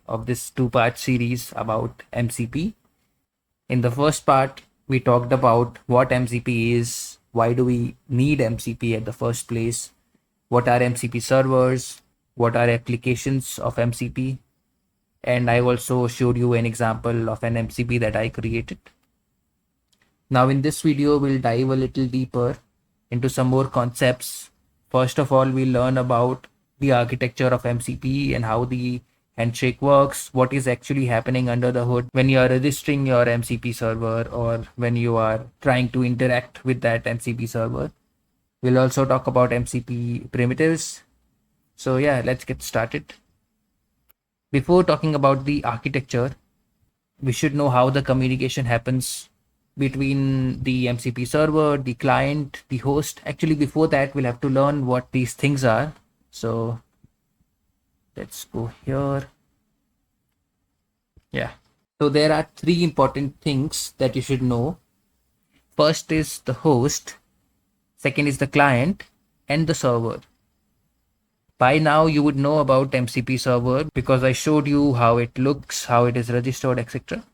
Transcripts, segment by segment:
of this two-part series about MCP. In the first part, we talked about what MCP is, why do we need MCP at the first place, what are MCP servers, what are applications of MCP, and I also showed you an example of an MCP that I created. Now in this video, we'll dive a little deeper into some more concepts. First of all, we'll learn about the architecture of MCP and how the handshake works, what is actually happening under the hood when you are registering your MCP server or when you are trying to interact with that MCP server. We'll also talk about MCP primitives. So yeah, let's get started. Before talking about the architecture, we should know how the communication happens between the MCP server, the client, the host. Actually, before that, we'll have to learn what these things are. So let's go here. Yeah. So there are three important things that you should know. First is the host, second is the client, and the server. By now, you would know about MCP server because I showed you how it looks, how it is registered, etc.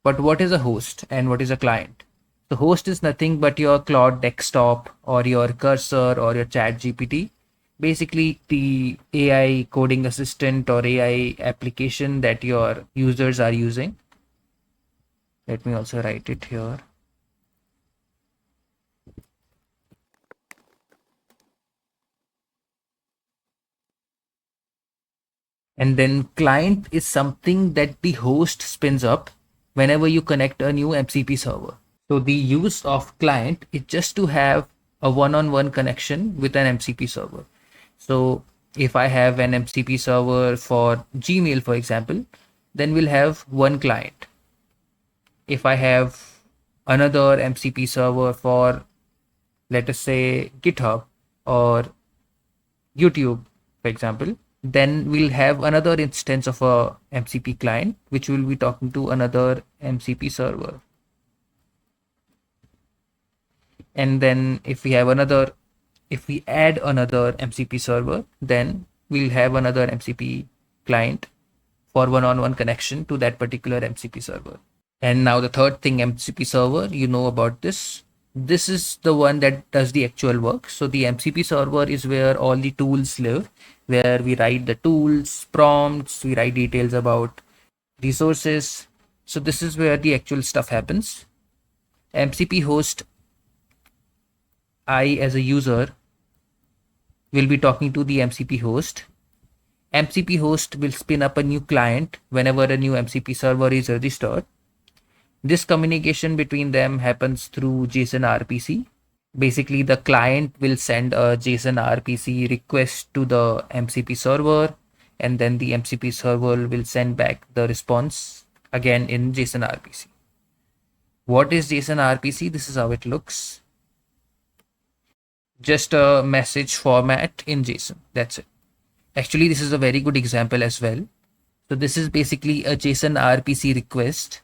But what is a host and what is a client? The host is nothing but your Claude desktop or your cursor or your chat GPT. Basically, the AI coding assistant or AI application that your users are using. Let me also write it here. And then client is something that the host spins up whenever you connect a new MCP server. So the use of client is just to have a one-on-one connection with an MCP server. So if I have an MCP server for Gmail, for example, then we'll have one client. If I have another MCP server for, let us say, GitHub or YouTube, for example, then we'll have another instance of a MCP client, which will be talking to another MCP server. And then if we add another MCP server, then we'll have another MCP client for one-on-one connection to that particular MCP server. And now the third thing, MCP server, you know about this. This is the one that does the actual work. So the MCP server is where all the tools live, where we write the tools, prompts, we write details about resources. So this is where the actual stuff happens. MCP host, I as a user will be talking to the MCP host. MCP host will spin up a new client whenever a new MCP server is registered. This communication between them happens through JSON RPC. Basically, the client will send a JSON RPC request to the MCP server, and then the MCP server will send back the response again in JSON RPC. What is JSON RPC? This is how it looks. Just a message format in JSON. That's it. Actually, this is a very good example as well. So this is basically a JSON RPC request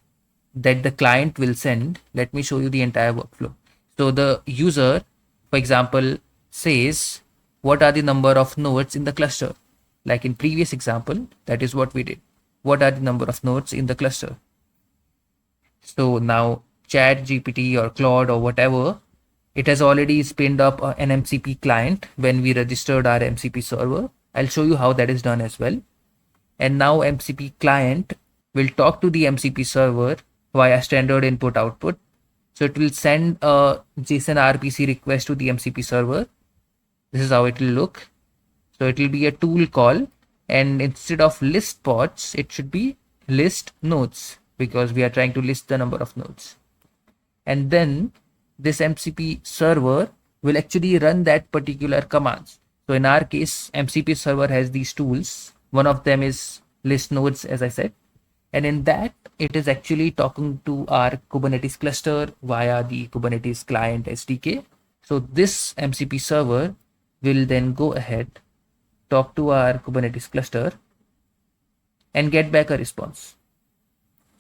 that the client will send. Let me show you the entire workflow. So the user, for example, says, what are the number of nodes in the cluster? Like in previous example, that is what we did. What are the number of nodes in the cluster? So now chat GPT or Claude or whatever, it has already spinned up an MCP client when we registered our MCP server. I'll show you how that is done as well. And now MCP client will talk to the MCP server via standard input output. So it will send a JSON RPC request to the MCP server. This is how it will look. So it will be a tool call, and instead of list pods, it should be list nodes because we are trying to list the number of nodes. And then this MCP server will actually run that particular commands. So in our case, MCP server has these tools. One of them is list nodes, as I said. And in that, it is actually talking to our Kubernetes cluster via the Kubernetes client SDK. So this MCP server will then go ahead, talk to our Kubernetes cluster and get back a response.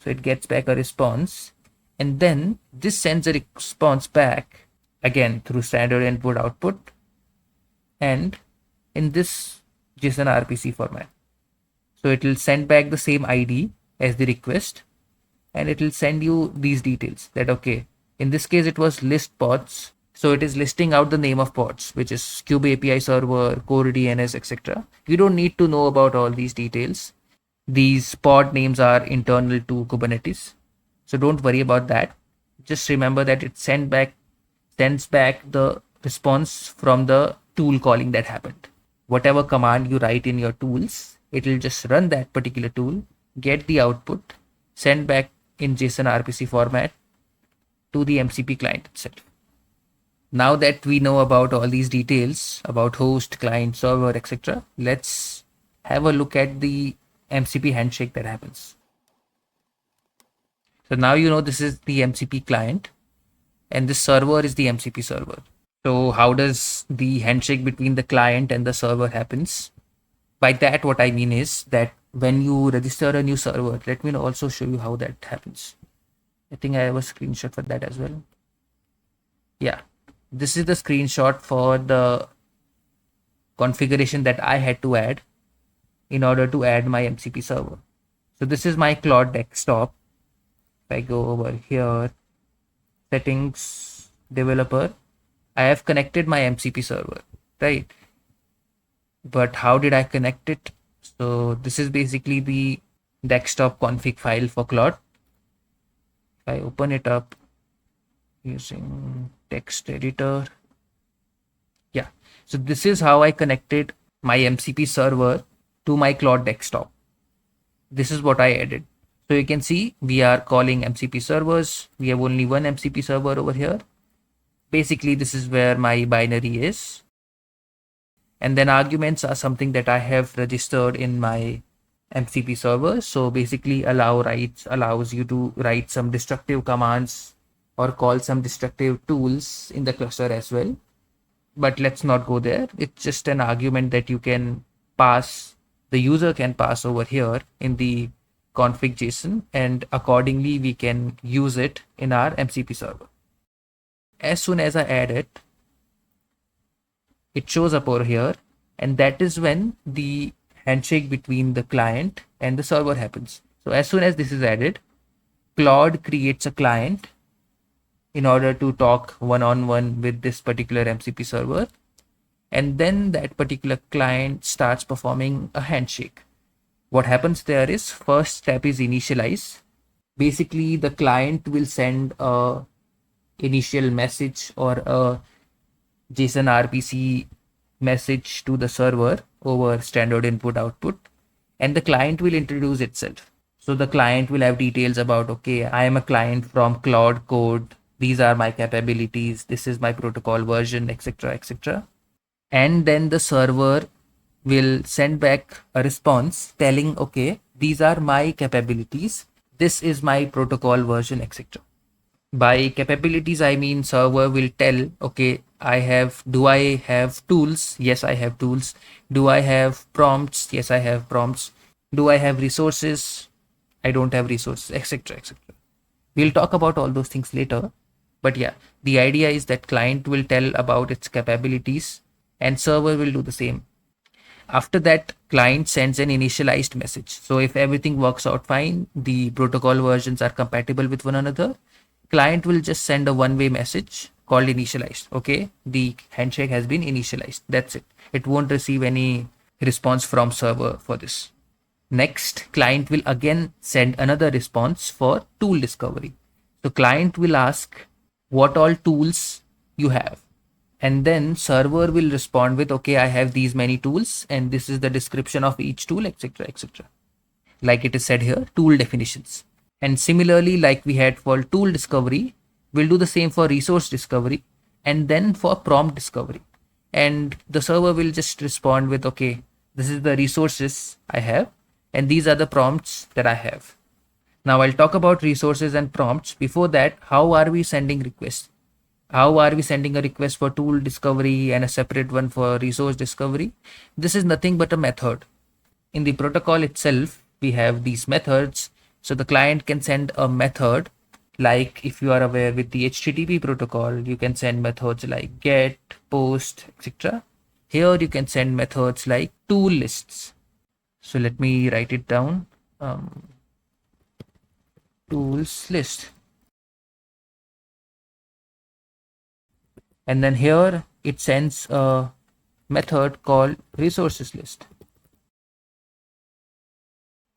So it gets back a response, and then this sends a response back again through standard input output and in this JSON RPC format. So it will send back the same ID as the request, and it will send you these details that, okay, in this case it was list pods. So it is listing out the name of pods, which is Cube API server, core DNS, etc. You don't need to know about all these details. These pod names are internal to Kubernetes. So don't worry about that. Just remember that it sends back the response from the tool calling that happened. Whatever command you write in your tools, it will just run that particular tool, get the output, send back in JSON RPC format to the MCP client itself. Now that we know about all these details about host, client, server, etc., let's have a look at the MCP handshake that happens. So now you know this is the MCP client and this server is the MCP server. So how does the handshake between the client and the server happens? By that, what I mean is that when you register a new server, let me also show you how that happens. I think I have a screenshot for that as well. Yeah, this is the screenshot for the configuration that I had to add in order to add my MCP server. So this is my Claude desktop. If I go over here, settings, developer, I have connected my MCP server, right? But how did I connect it? So this is basically the desktop config file for Claude. If I open it up using text editor, yeah. So this is how I connected my MCP server to my Claude desktop. This is what I added. So you can see we are calling MCP servers. We have only one MCP server over here. Basically, this is where my binary is. And then arguments are something that I have registered in my MCP server. So basically allows you to write some destructive commands or call some destructive tools in the cluster as well. But let's not go there. It's just an argument that you can pass, the user can pass over here in the config JSON, and accordingly we can use it in our MCP server. As soon as I add it, it shows up over here, and that is when the handshake between the client and the server happens. So as soon as this is added, Claude creates a client in order to talk one-on-one with this particular MCP server, and then that particular client starts performing a handshake. What happens there is, first step is initialize. Basically, the client will send a initial message or a JSON RPC message to the server over standard input output, and the client will introduce itself. So the client will have details about, okay, I am a client from Claude Code. These are my capabilities. This is my protocol version, etc., etc. And then the server will send back a response telling, okay, these are my capabilities. This is my protocol version, etc. By capabilities, I mean server will tell, okay, do I have tools? Yes, I have tools. Do I have prompts? Yes, I have prompts. Do I have resources? I don't have resources, etc., etc. We'll talk about all those things later. But yeah, the idea is that client will tell about its capabilities and server will do the same. After that, client sends an initialized message. So if everything works out fine, the protocol versions are compatible with one another, client will just send a one-way message called initialized. Okay, the handshake has been initialized. That's it. It won't receive any response from server for this. Next, client will again send another response for tool discovery. So client will ask what all tools you have. And then server will respond with, okay, I have these many tools and this is the description of each tool, etc., etc. Like it is said here, tool definitions. And similarly, like we had for tool discovery, we'll do the same for resource discovery and then for prompt discovery. And the server will just respond with, okay, this is the resources I have and these are the prompts that I have. Now I'll talk about resources and prompts. Before that, how are we sending requests? How are we sending a request for tool discovery and a separate one for resource discovery? This is nothing but a method. In the protocol itself, we have these methods. So the client can send a method, like if you are aware with the HTTP protocol, you can send methods like get, post, etc. Here you can send methods like tool lists. So let me write it down. Tools list. And then here it sends a method called resources list.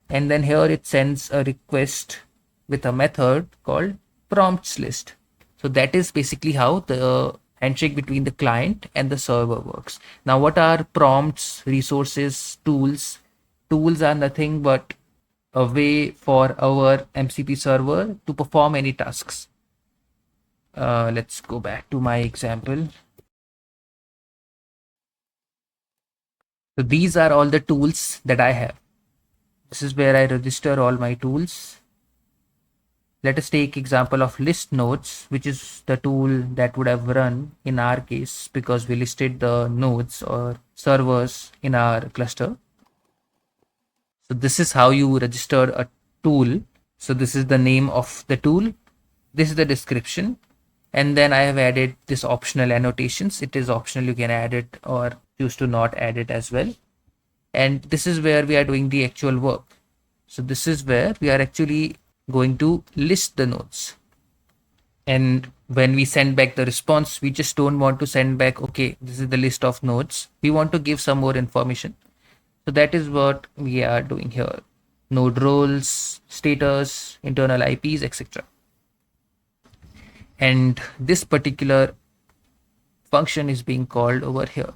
And then here it sends a request with a method called prompts list. So that is basically how the handshake between the client and the server works. Now, what are prompts, resources, tools? Tools are nothing but a way for our MCP server to perform any tasks. Let's go back to my example. So these are all the tools that I have. This is where I register all my tools. Let us take example of list nodes, which is the tool that would have run in our case because we listed the nodes or servers in our cluster. So this is how you register a tool. So this is the name of the tool. This is the description. And then I have added this optional annotations. It is optional. You can add it or choose to not add it as well. And this is where we are doing the actual work. So this is where we are actually going to list the nodes. And when we send back the response, we just don't want to send back, okay, this is the list of nodes. We want to give some more information. So that is what we are doing here. Node roles, status, internal IPs, etc. And this particular function is being called over here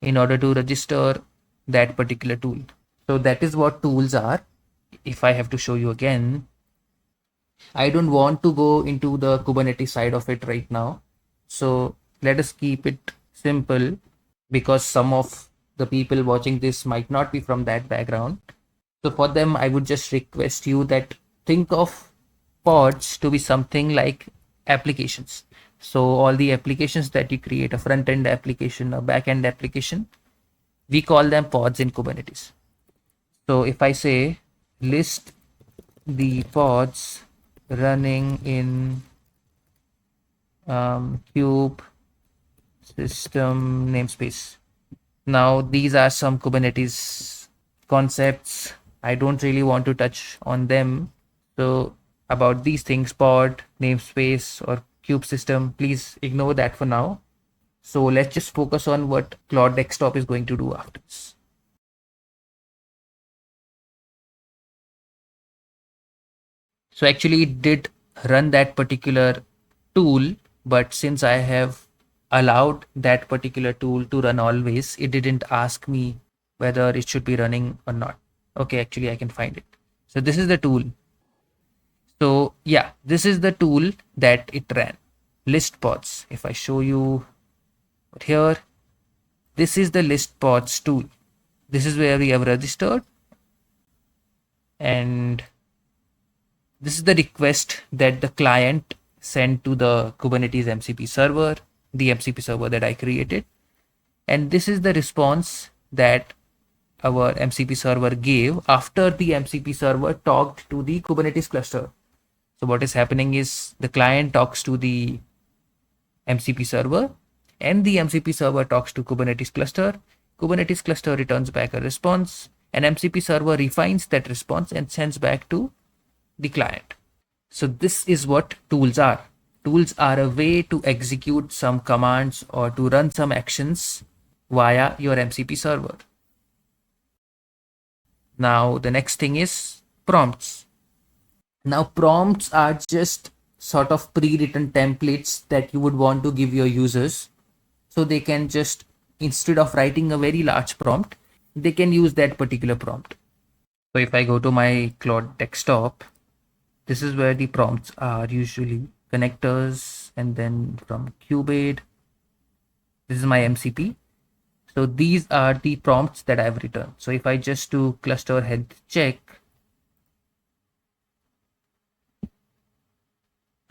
in order to register that particular tool. So that is what tools are. If I have to show you again, I don't want to go into the Kubernetes side of it right now. So let us keep it simple because some of the people watching this might not be from that background. So for them, I would just request you that think of pods to be something like applications. So all the applications that you create, a front-end application, a back-end application, we call them pods in Kubernetes. So if I say list the pods running in cube system namespace. Now these are some Kubernetes concepts. I don't really want to touch on them. So about these things, pod, namespace, or cube system, please ignore that for now. So let's just focus on what Claude Desktop is going to do after this. So actually it did run that particular tool, but since I have allowed that particular tool to run always, it didn't ask me whether it should be running or not. Okay, actually I can find it. So this is the tool. So yeah, this is the tool that it ran. List pods. If I show you here, this is the list pods tool. This is where we have registered, and this is the request that the client sent to the Kubernetes MCP server, the MCP server that I created. And this is the response that our MCP server gave after the MCP server talked to the Kubernetes cluster. So what is happening is the client talks to the MCP server and the MCP server talks to Kubernetes cluster. Kubernetes cluster returns back a response, and MCP server refines that response and sends back to the client. So this is what tools are. Tools are a way to execute some commands or to run some actions via your MCP server. Now the next thing is prompts. Now prompts are just sort of pre-written templates that you would want to give your users, so they can just, instead of writing a very large prompt, they can use that particular prompt. So if I go to my Claude desktop, this is where the prompts are usually connectors, and then from Cubase, this is my MCP. So these are the prompts that I've written. So if I just do cluster health check,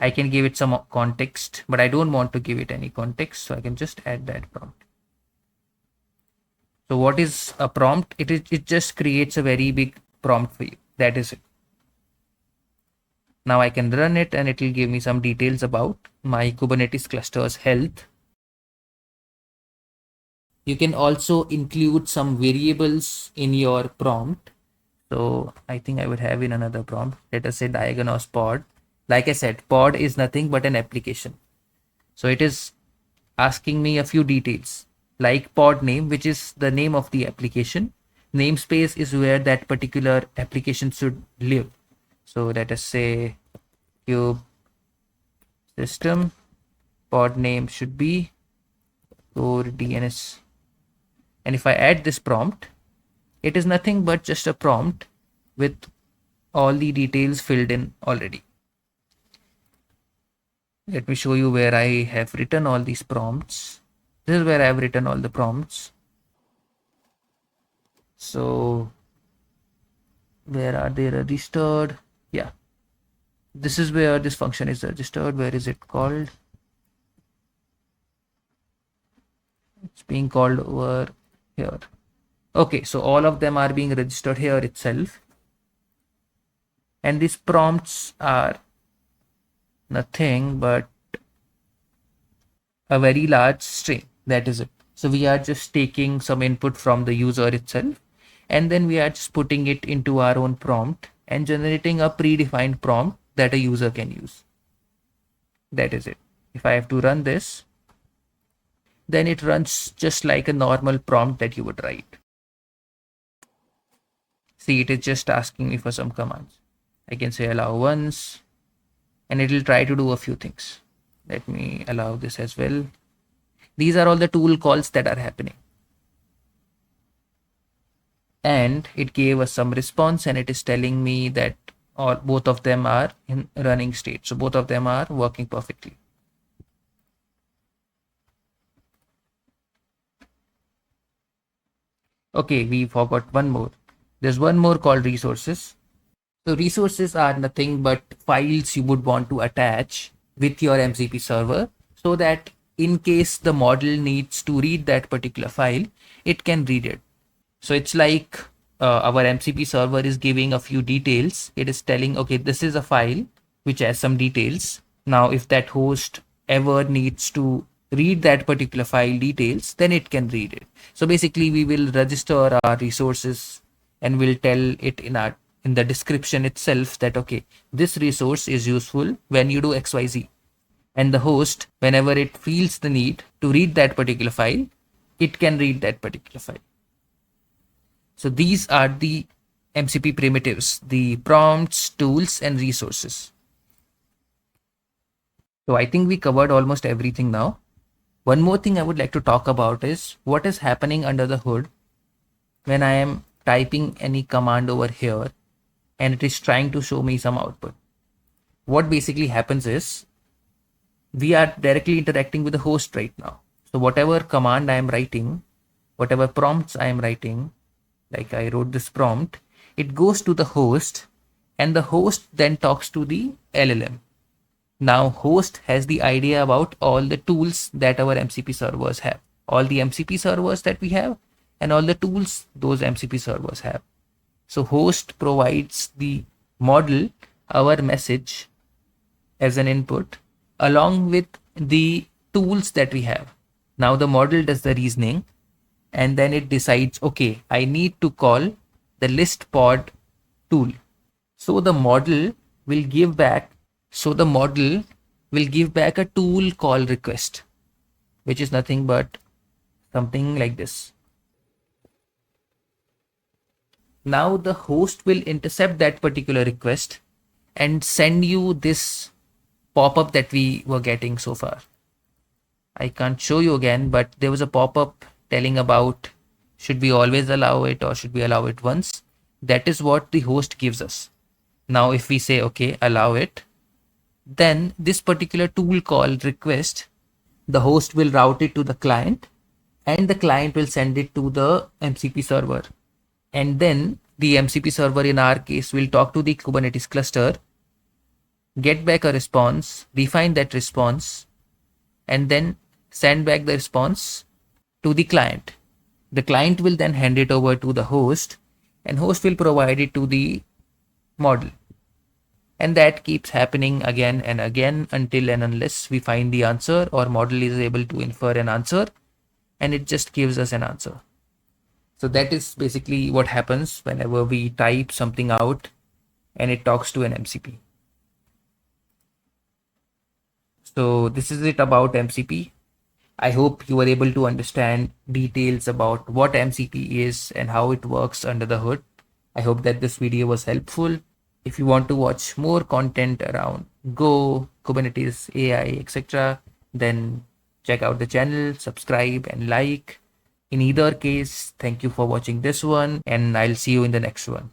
I can give it some context, but I don't want to give it any context. So I can just add that prompt. So what is a prompt? It just creates a very big prompt for you. That is it. Now I can run it and it will give me some details about my Kubernetes cluster's health. You can also include some variables in your prompt. So I think I would have in another prompt. Let us say diagnose pod. Like I said, pod is nothing but an application. So it is asking me a few details like pod name, which is the name of the application. Namespace is where that particular application should live. So let us say cube system, pod name should be core DNS. And if I add this prompt, it is nothing but just a prompt with all the details filled in already. Let me show you where I have written all these prompts. This is where I have written all the prompts. So where are they registered? Yeah, this is where this function is registered. Where is it called? It's being called over here. Okay, so all of them are being registered here itself. And these prompts are nothing but a very large string. That is it. So we are just taking some input from the user itself, and then we are just putting it into our own prompt and generating a predefined prompt that a user can use. That is it. If I have to run this, then it runs just like a normal prompt that you would write. See, it is just asking me for some commands. I can say allow once, and it will try to do a few things. Let me allow this as well. These are all the tool calls that are happening. And it gave us some response, and it is telling me that both of them are in running state. So both of them are working perfectly. Okay, we forgot one more. There's one more called resources. So resources are nothing but files you would want to attach with your MCP server so that in case the model needs to read that particular file, it can read it. So it's like our MCP server is giving a few details. It is telling, okay, this is a file which has some details. Now, if that host ever needs to read that particular file details, then it can read it. So basically, we will register our resources and we'll tell it in the description itself that, okay, this resource is useful when you do XYZ. And the host, whenever it feels the need to read that particular file, it can read that particular file. So these are the MCP primitives, the prompts, tools, and resources. So I think we covered almost everything now. One more thing I would like to talk about is what is happening under the hood when I am typing any command over here and it is trying to show me some output. What basically happens is we are directly interacting with the host right now. So whatever command I am writing, whatever prompts I am writing, like I wrote this prompt, it goes to the host and the host then talks to the LLM. Now host has the idea about all the tools that our MCP servers have, all the MCP servers that we have and all the tools those MCP servers have. So host provides the model our message as an input along with the tools that we have. Now the model does the reasoning and then it decides, okay, I need to call the list pod tool. So the model will give back a tool call request, which is nothing but something like this. Now the host will intercept that particular request and send you this pop-up that we were getting so far. I can't show you again, but there was a pop-up telling about should we always allow it or should we allow it once. That is what the host gives us. Now if we say, okay, allow it, then this particular tool call request, the host will route it to the client and the client will send it to the MCP server. And then the MCP server in our case will talk to the Kubernetes cluster, get back a response, define that response, and then send back the response to the client. The client will then hand it over to the host and host will provide it to the model. And that keeps happening again and again until and unless we find the answer or model is able to infer an answer and it just gives us an answer. So that is basically what happens whenever we type something out and it talks to an MCP. So this is it about MCP. I hope you were able to understand details about what MCP is and how it works under the hood. I hope that this video was helpful. If you want to watch more content around Go, Kubernetes, AI, etc., then check out the channel, subscribe and like. In either case, thank you for watching this one, and I'll see you in the next one.